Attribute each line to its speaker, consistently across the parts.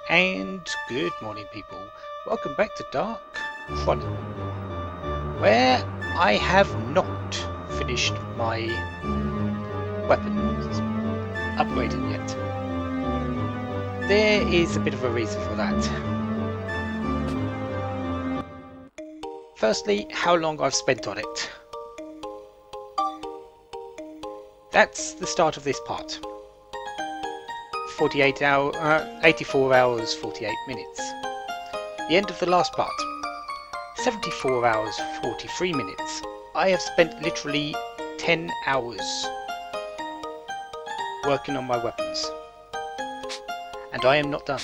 Speaker 1: And good morning, people. Welcome back to Dark Chronicle, where I have not finished my weapons upgrading yet. There is a bit of a reason for that. Firstly, how long I've spent on it. That's the start of this part. 84 hours, 48 minutes. The end of the last part. 74 hours, 43 minutes. I have spent literally 10 hours working on my weapons. And I am not done.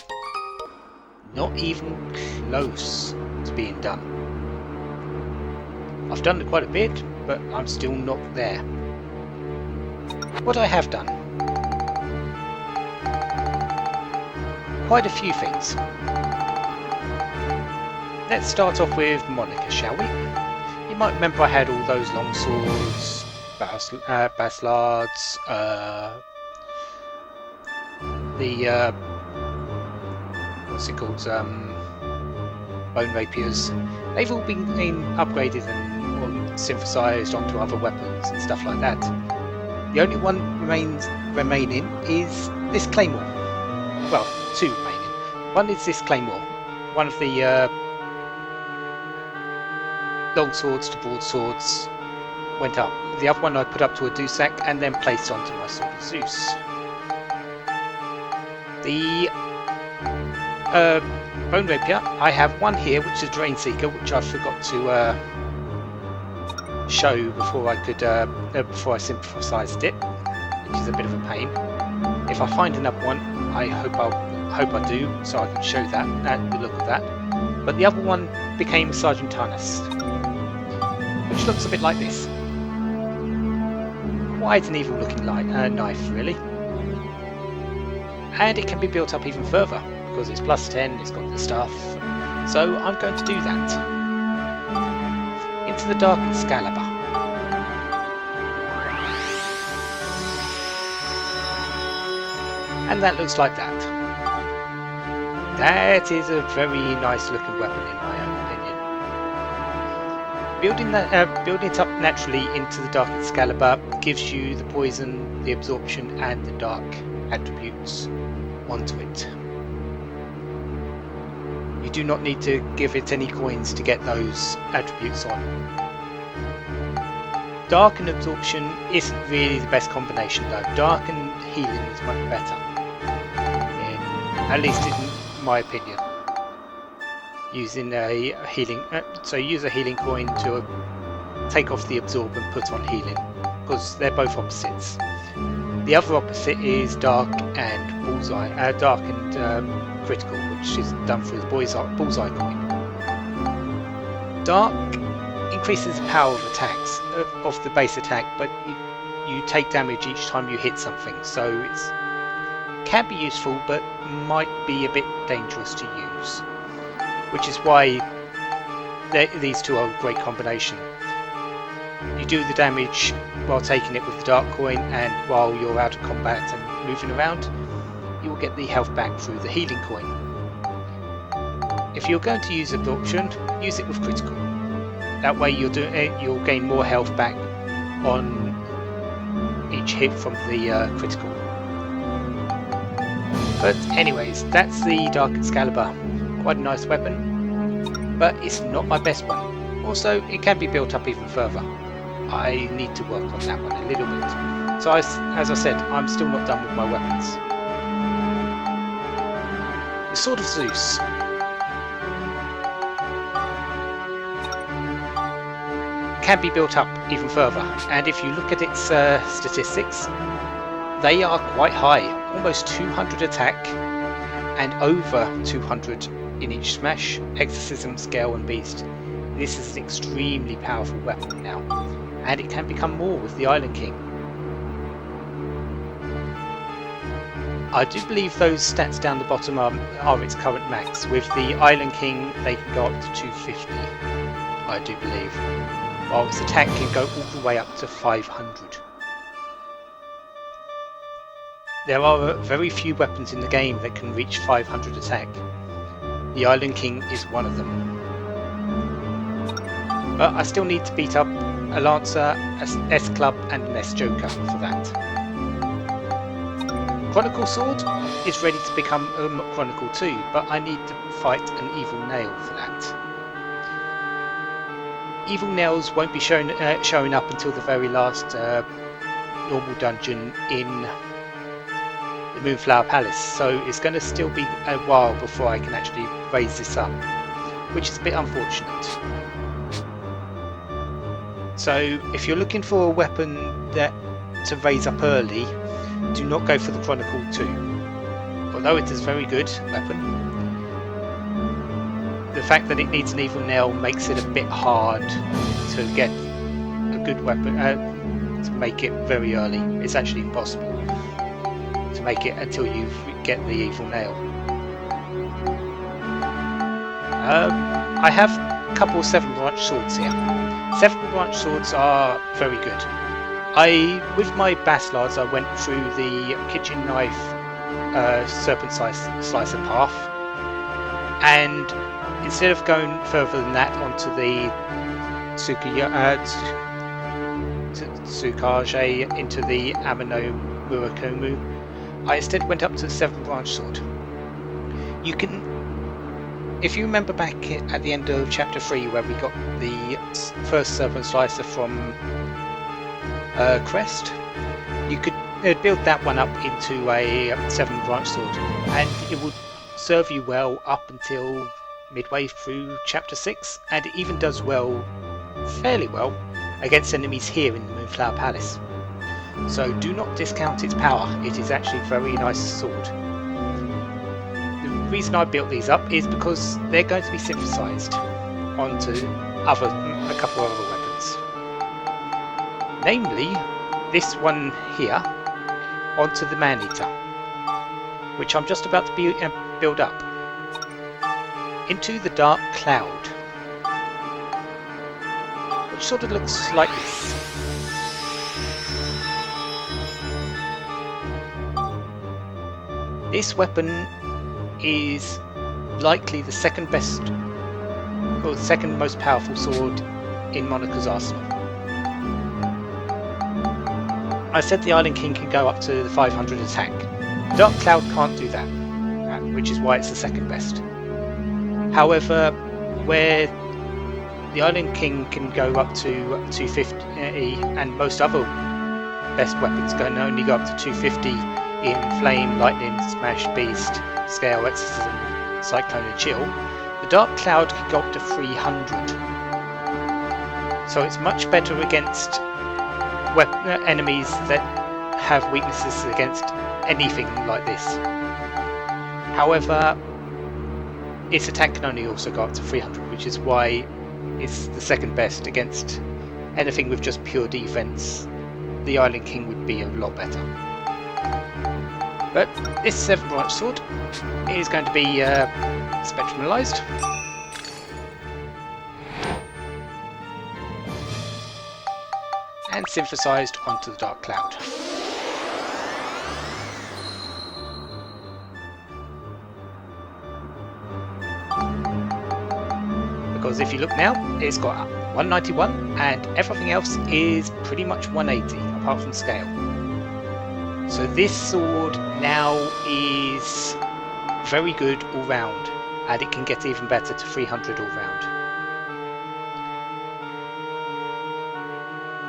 Speaker 1: Not even close to being done. I've done quite a bit, but I'm still not there. What I have done. Quite a few things. Let's start off with Monica, shall we? You might remember I had all those long swords, baslards, what's it called? Bone rapiers. They've all been upgraded and synthesized onto other weapons and stuff like that. The only one remaining is this claymore. Well, two remaining. One is this claymore. One of the long swords to broadswords went up. The other one I put up to a Dusak and then placed onto my sword of Zeus. The bone rapier, I have one here which is Drain Seeker, which I forgot to show before I synthesized it, which is a bit of a pain. If I find another one, I hope I do, so I can show that and the look of that. But the other one became Sergeant Tarnas, which looks a bit like this. Quite an evil looking knife, really. And it can be built up even further, because it's plus 10, it's got the stuff. So I'm going to do that. Into the Dark Excalibur. And that looks like that. That is a very nice looking weapon in my own opinion. Building it up naturally into the Dark Excalibur gives you the poison, the absorption and the dark attributes onto it. You do not need to give it any coins to get those attributes on. Dark and absorption isn't really the best combination though. Dark and healing is much better. At least in my opinion. Using a healing, so use a healing coin to take off the absorb and put on healing, because they're both opposites. The other opposite is dark and bullseye, dark and critical, which is done through the bullseye coin. Dark increases the power of attacks of the base attack, but you take damage each time you hit something, so it's can be useful, but might be a bit dangerous to use. Which is why these two are a great combination. You do the damage while taking it with the dark coin, and while you're out of combat and moving around, you will get the health back through the healing coin. If you're going to use absorption, use it with critical. That way you'll gain more health back on each hit from the critical. But anyways, that's the Dark Excalibur. Quite a nice weapon, but it's not my best one. Also, it can be built up even further. I need to work on that one a little bit. So as I said, I'm still not done with my weapons. The Sword of Zeus. Can be built up even further, and if you look at its statistics, they are quite high, almost 200 attack and over 200 in each smash, exorcism, scale and beast. This is an extremely powerful weapon now, and it can become more with the Island King. I do believe those stats down the bottom are its current max. With the Island King they can go up to 250, I do believe, while its attack can go all the way up to 500. there are very few weapons in the game that can reach 500 attack. The Island King is one of them. But I still need to beat up a Lancer, a S-Club and an S-Joker for that. Chronicle Sword is ready to become a Chronicle 2, but I need to fight an Evil Nail for that. Evil Nails won't be showing up until the very last normal dungeon in the Moonflower Palace, so it's going to still be a while before I can actually raise this up, which is a bit unfortunate. So if you're looking for a weapon to raise up early, do not go for the Chronicle 2. Although it is a very good weapon, the fact that it needs an Evil Nail makes it a bit hard to get a good weapon, to make it very early. It's actually impossible to make it until you get the Evil Nail. I have a couple of 7-branch swords here. 7-branch swords are very good. With my Baslards, I went through the kitchen knife serpent slicer path, and instead of going further than that onto the Tsukage into the Amano Murakumu, I instead went up to the 7-branch sword. You can, if you remember back at the end of chapter 3 where we got the first serpent slicer from Crest, you could build that one up into a 7-branch sword, and it would serve you well up until midway through chapter 6, and it even does well, fairly well, against enemies here in the Moonflower Palace. So do not discount its power, it is actually a very nice sword. The reason I built these up is because they're going to be synthesized onto a couple of other weapons. Namely, this one here onto the Man-Eater, which I'm just about to build up. Into the Dark Cloud, which sort of looks like this. This weapon is likely the second best, or the second most powerful sword in Monica's arsenal. I said the Island King can go up to the 500 attack. Dark Cloud can't do that, which is why it's the second best. However, where the Island King can go up to 250 and most other best weapons can only go up to 250 in Flame, Lightning, Smash, Beast, Scale, Exorcism, Cyclone and Chill, the Dark Cloud can go up to 300. So it's much better against enemies that have weaknesses against anything like this. However, its attack can only also go up to 300, which is why it's the second best against anything with just pure defense. The Island King would be a lot better. But this 7-branch sword is going to be spectralized. And synthesized onto the Dark Cloud. Because if you look now, it's got 191 and everything else is pretty much 180 apart from scale. So this sword now is very good all round, and it can get even better to 300 all round.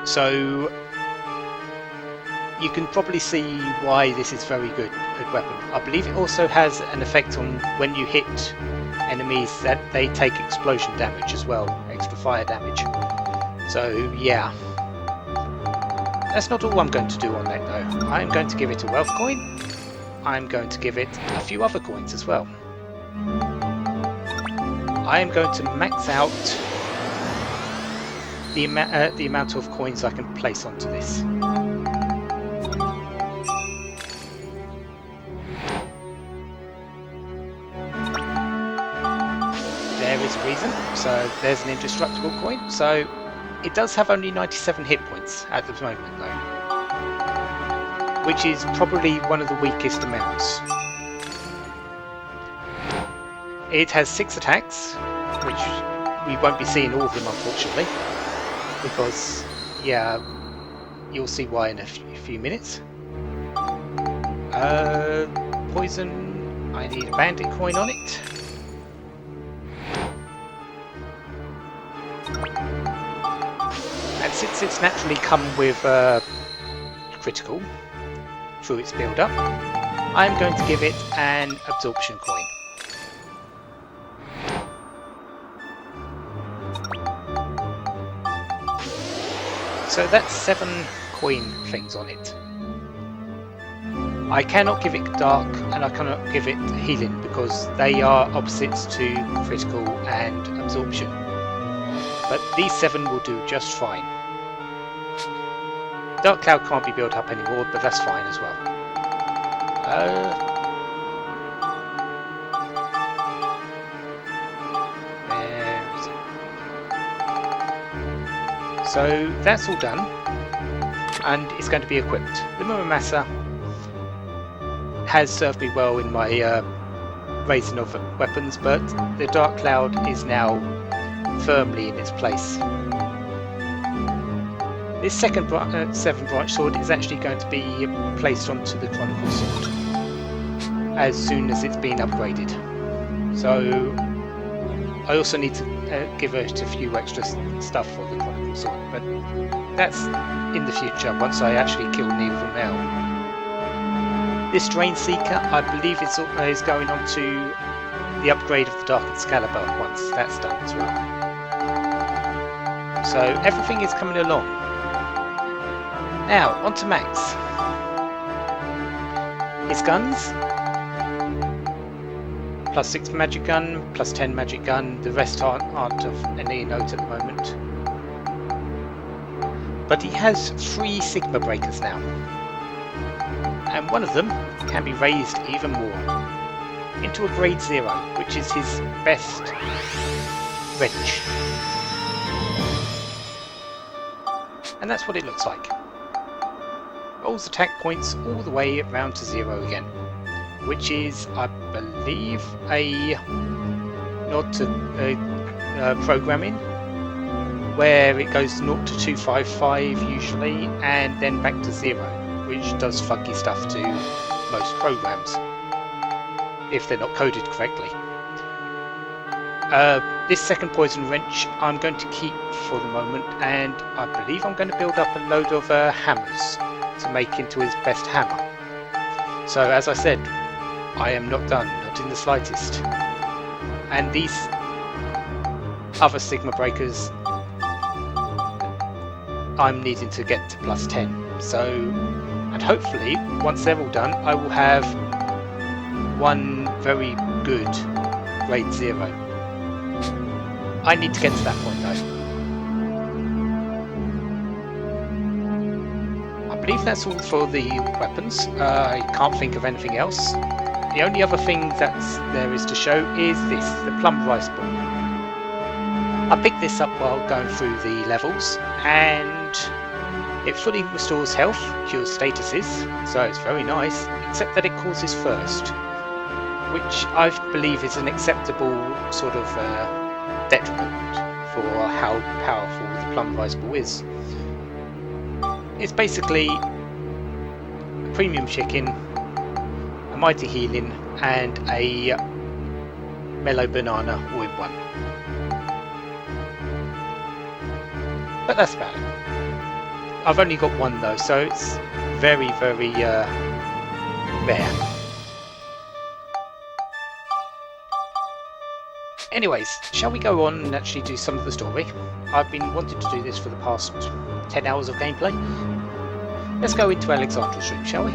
Speaker 1: So you can probably see why this is very good weapon. I believe it also has an effect on when you hit enemies that they take explosion damage as well, extra fire damage. So yeah, that's not all I'm going to do on that though. I'm going to give it a wealth coin. I'm going to give it a few other coins as well. I am going to max out the amount of coins I can place onto this. There is a reason. So there's an indestructible coin. So it does have only 97 hit points at the moment though, which is probably one of the weakest amounts. It has 6 attacks, which we won't be seeing all of them unfortunately, because, yeah, you'll see why in a few minutes. Poison, I need a bandit coin on it. And since it's naturally come with critical through its build-up, I'm going to give it an absorption coin. So that's 7 coin things on it. I cannot give it dark and I cannot give it healing because they are opposites to critical and absorption. But these 7 will do just fine. Dark Cloud can't be built up anymore, but that's fine as well. There is it. So that's all done, and it's going to be equipped. The Muramasa has served me well in my raising of weapons, but the Dark Cloud is now firmly in its place. This second 7 branch sword is actually going to be placed onto the Chronicle sword as soon as it's been upgraded. So I also need to give it a few extra stuff for the Chronicle sword, but that's in the future once I actually kill Neil from Hell. This Drain Seeker, I believe is going on to the upgrade of the Dark Excalibur once that's done as well. So everything is coming along. Now, on to Max. His guns, plus 6 magic gun, plus 10 magic gun, the rest aren't of any note at the moment. But he has 3 Sigma breakers now. And one of them can be raised even more, into a grade 0, which is his best wrench. And that's what it looks like. Rolls attack points all the way round to 0 again, which is, I believe, a nod to programming, where it goes 0 to 255 usually, and then back to 0, which does funky stuff to most programs, if they're not coded correctly. This second poison wrench I'm going to keep for the moment, and I believe I'm going to build up a load of hammers to make into his best hammer. So as I said, I am not done, not in the slightest. And these other Sigma breakers I'm needing to get to plus 10. So, and hopefully once they're all done, I will have one very good grade 0. I need to get to that point though. I believe that's all for the weapons. I can't think of anything else. The only other thing there is to show is this, the plum rice ball. I picked this up while going through the levels, and it fully restores health, cures statuses, so it's very nice, except that it causes thirst, which I believe is an acceptable sort of detriment for how powerful the plum rice ball is. It's basically a premium chicken, a mighty healing, and a mellow banana all in one. But that's about it. I've only got one though, so it's very, very rare. Anyways, shall we go on and actually do some of the story? I've been wanting to do this for the past 10 hours of gameplay. Let's go into Alexandra's room, shall we?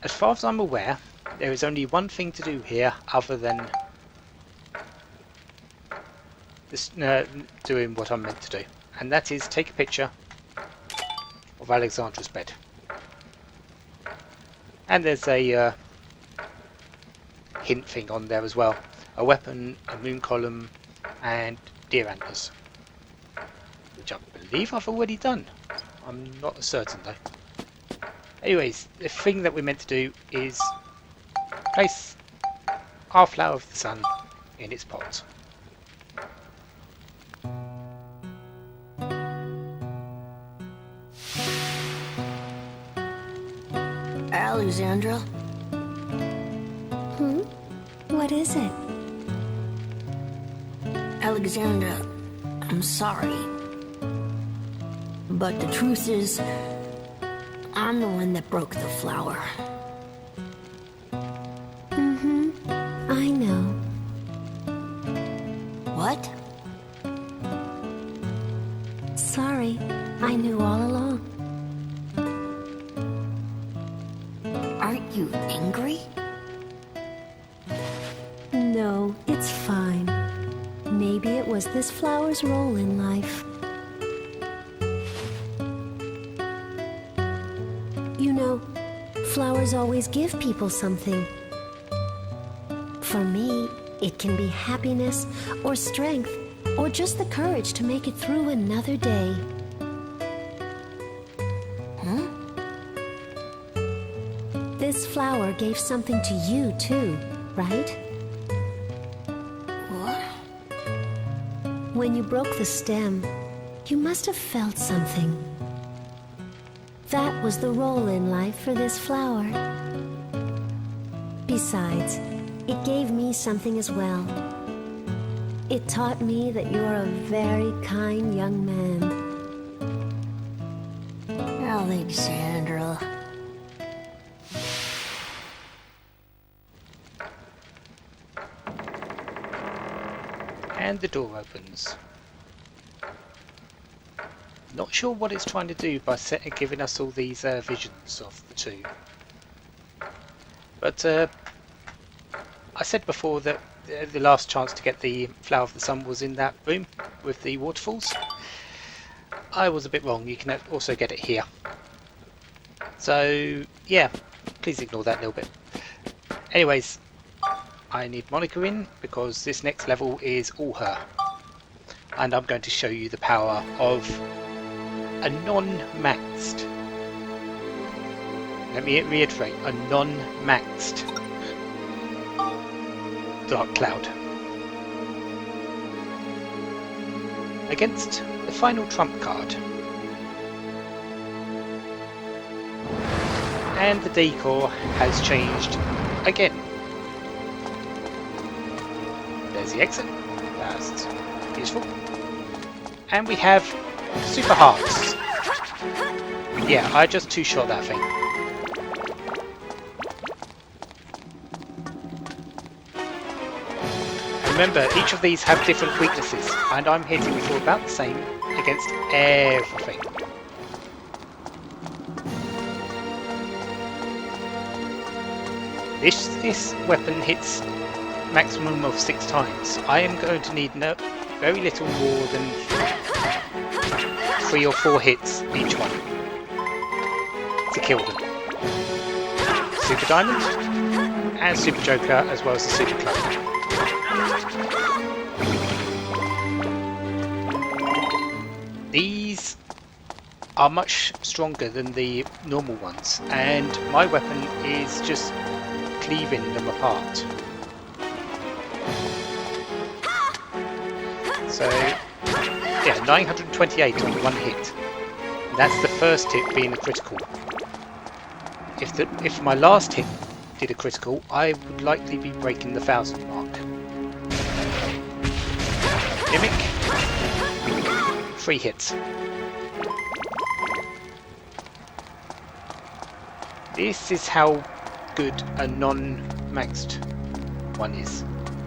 Speaker 1: As far as I'm aware, there is only one thing to do here other than this, doing what I'm meant to do, and that is take a picture of Alexandra's bed. And there's a hint thing on there as well. A weapon, a moon column, and deer antlers, which I believe I've already done. I'm not certain though. Anyways, the thing that we're meant to do is place our flower of the sun in its pot.
Speaker 2: Alexandra?
Speaker 3: What is it?
Speaker 2: Alexandra, I'm sorry. But the truth is, I'm the one that broke the flower.
Speaker 3: I know.
Speaker 2: What?
Speaker 3: Sorry, I knew all along.
Speaker 2: Aren't you angry?
Speaker 3: No, it's fine. Maybe it was this flower's role in life. You know, flowers always give people something. For me, it can be happiness or strength or just the courage to make it through another day. This flower gave something to you too, right?
Speaker 2: What?
Speaker 3: When you broke the stem, you must have felt something. That was the role in life for this flower. Besides, it gave me something as well. It taught me that you're a very kind young man.
Speaker 2: Alexandra.
Speaker 1: And the door opens. Not sure what it's trying to do by giving us all these visions of the two. But I said before that the last chance to get the flower of the sun was in that room with the waterfalls. I was a bit wrong. You can also get it here. So yeah, please ignore that little bit. Anyways, I need Monica in because this next level is all her. And I'm going to show you the power of a non-maxed, let me reiterate, a non-maxed Dark Cloud against the final trump card. And the decor has changed again. There's the exit, that's useful. And we have super hearts. Yeah, I just two-shot that thing. And remember, each of these have different weaknesses, and I'm hitting for about the same against everything. This weapon hits maximum of 6 times. I am going to need very little more than 3 or 4 hits each one to kill them. Super Diamond and Super Joker, as well as the Super Cloak. These are much stronger than the normal ones, and my weapon is just cleaving them apart. So yeah, 928 on one hit. That's the first hit being a critical. If my last hit did a critical, I would likely be breaking the 1,000 mark. Mimic. 3 hits. This is how good a non-maxed one is.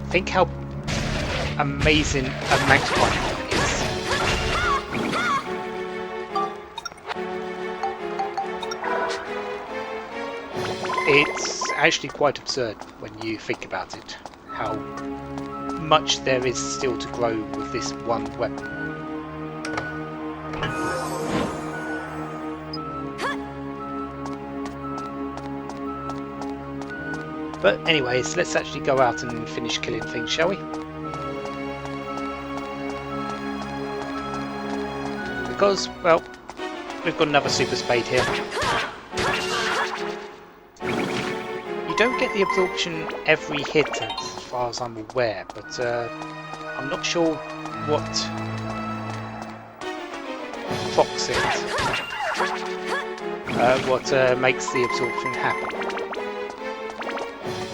Speaker 1: Think how amazing a maxed one is. It's actually quite absurd when you think about it, how much there is still to grow with this one weapon. But anyways, let's actually go out and finish killing things, shall we? Because, well, we've got another super spade here. You don't get the absorption every hit as far as I'm aware, but I'm not sure what procs it. What makes the absorption happen.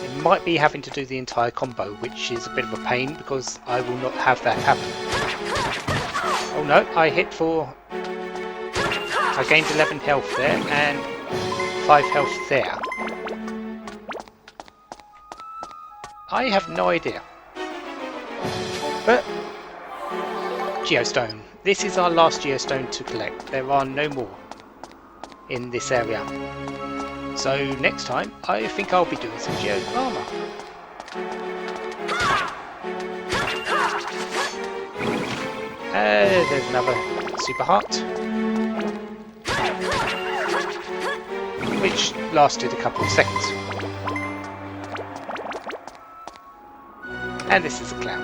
Speaker 1: It might be having to do the entire combo, which is a bit of a pain because I will not have that happen. Oh no, I hit for... I gained 11 health there and 5 health there. I have no idea. But Geostone. This is our last Geostone to collect. There are no more in this area. So next time I think I'll be doing some Geo armor. There's another super heart, which lasted a couple of seconds. And this is a clown.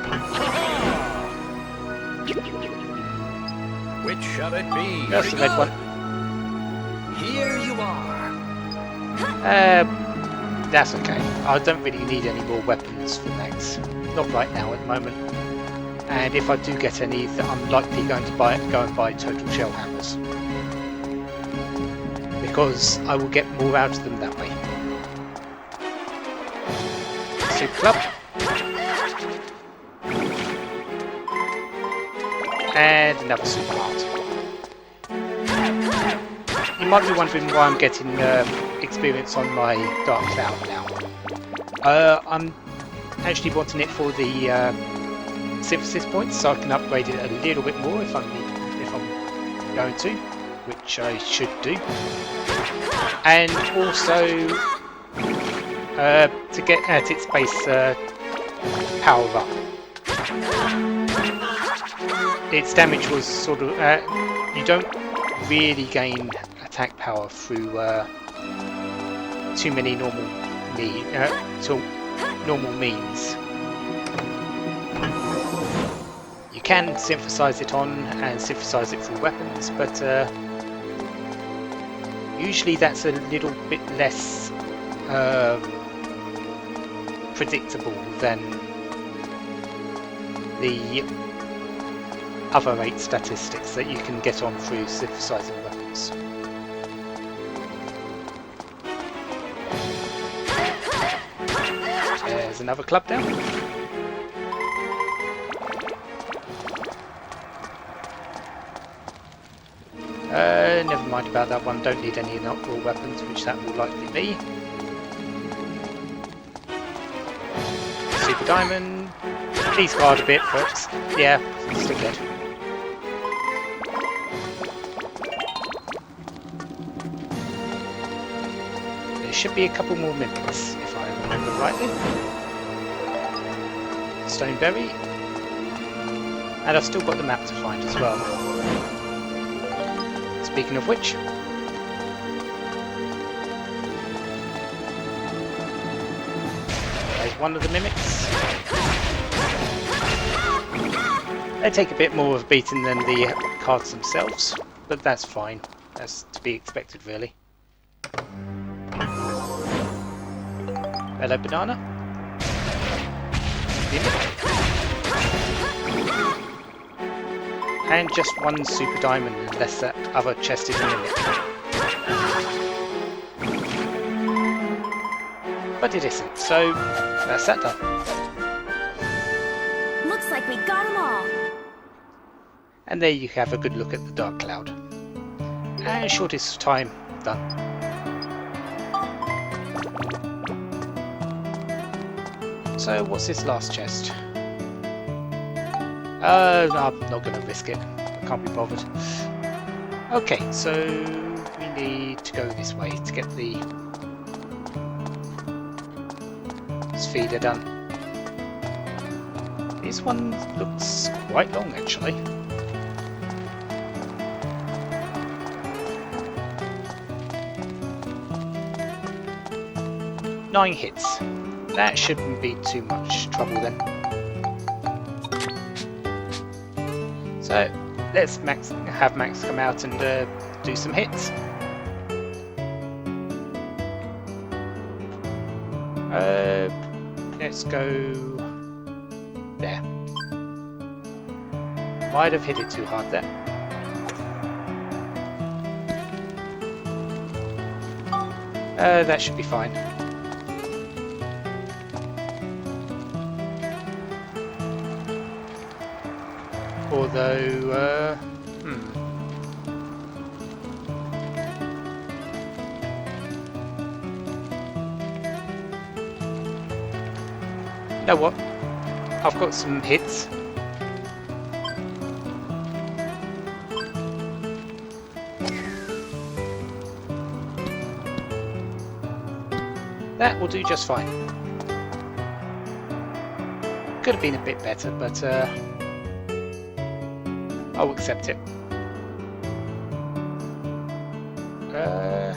Speaker 4: Which shall it be?
Speaker 1: That's the red one.
Speaker 4: Here you are.
Speaker 1: That's okay. I don't really need any more weapons for next. Not right now at the moment. And if I do get any, I'm likely going to go and buy total shell hammers. Because I will get more out of them that way. Super club. And another super heart. You might be wondering why I'm getting experience on my Dark Cloud now. I'm actually wanting it for the synthesis points, so I can upgrade it a little bit more if I'm going to, which I should do. And also to get at its base power up. Its damage was sort of... you don't really gain attack power through too many normal means. You can synthesize it on and synthesize it through weapons, but usually that's a little bit less predictable than the other 8 statistics that you can get on through synthesizing weapons. There's another club down. Never mind about that one, don't need any raw weapons, which that will likely be. Super diamond. Please guard a bit, but yeah, still dead. There should be a couple more mimics, if I remember rightly. Stoneberry. And I've still got the map to find as well. Speaking of which, there's one of the mimics. They take a bit more of a beating than the cards themselves, but that's fine. That's to be expected, really. Hello, banana. And just one super diamond, unless that other chest is a mimic. But it isn't, so that's that done.
Speaker 2: Looks like we got them all.
Speaker 1: And there you have a good look at the Dark Cloud. And shortest time done. So what's this last chest? No, I'm not going to risk it. I can't be bothered. Okay, so we need to go this way to get the feeder done. This one looks quite long, actually. 9 hits. That shouldn't be too much trouble then. So let's have Max come out and do some hits. Let's go there. Might have hit it too hard there. That should be fine. Although, you know what? I've got some hits. That will do just fine. Could have been a bit better, but I'll accept it. Does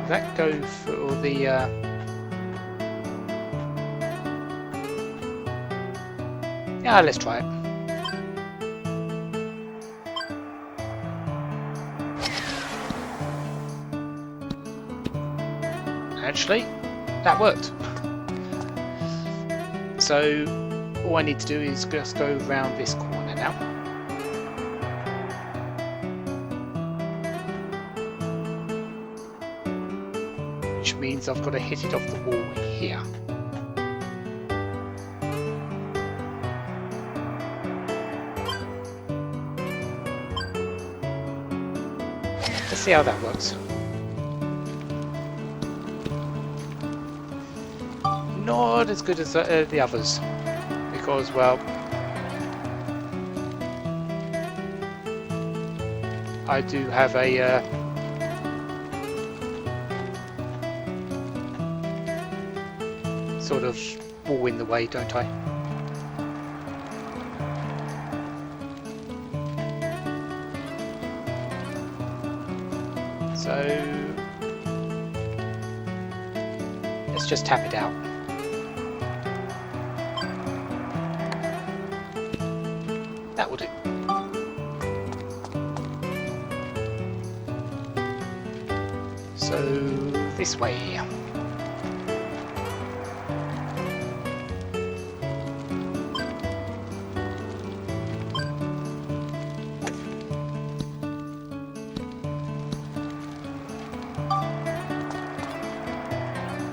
Speaker 1: that go for the yeah, let's try it. Actually, that worked. So all I need to do is just go around this corner now. Which means I've got to hit it off the wall here. Let's see how that works. Not as good as the others, because, well, I do have a sort of wall in the way, don't I? So let's just tap it out. That will do. So this way.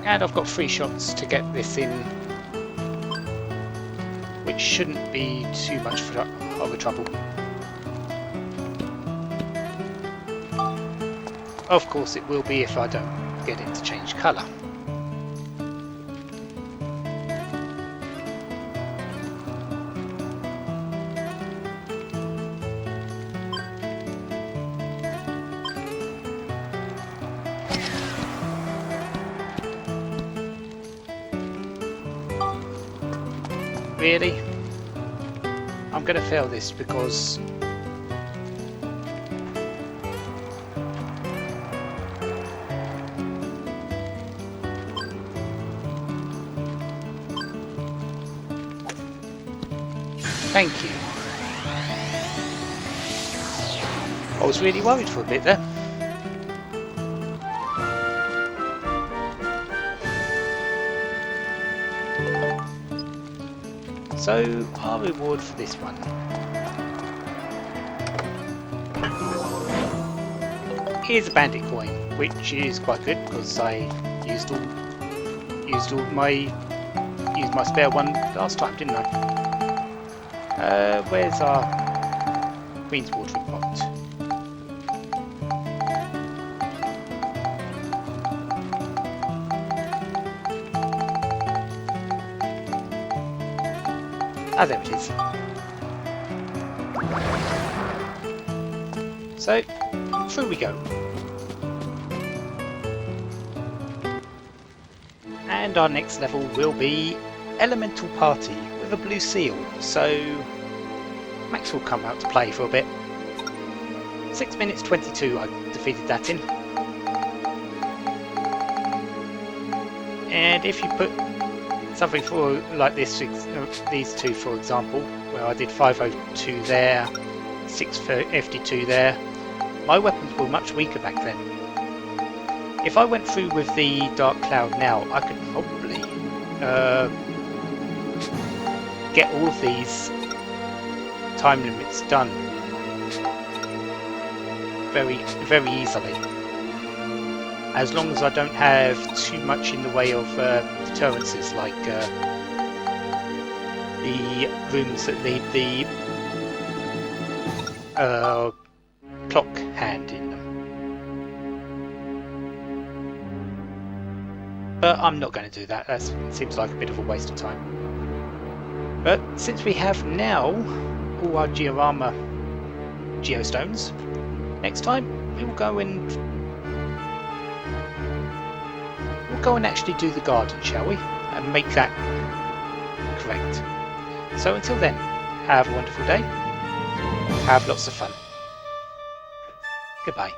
Speaker 1: And I've got 3 shots to get this in, which shouldn't be too much of a trouble. Of course it will be if I don't get it to change colour. Really? I'm going to fail this because thank you. I was really worried for a bit there. So, our reward for this one is a bandit coin, which is quite good because I used my spare one last time, didn't I? Where's our Queen's watering pot? Ah, there it is. So, through we go. And our next level will be Elemental Party with a blue seal. So, Max will come out to play for a bit. 6 minutes 22 I defeated that in. And if you put something for like this, these two for example, where I did 502 there, 652 there, my weapons were much weaker back then. If I went through with the Dark Cloud now, I could probably get all of these time limits done very, very easily, as long as I don't have too much in the way of deterrences like the rooms that need the clock hand in them. But I'm not going to do that. That seems like a bit of a waste of time. But since we have now all our Georama geostones, next time we will go and actually do the garden, shall we? And make that correct. So until then, have a wonderful day. Have lots of fun. Goodbye.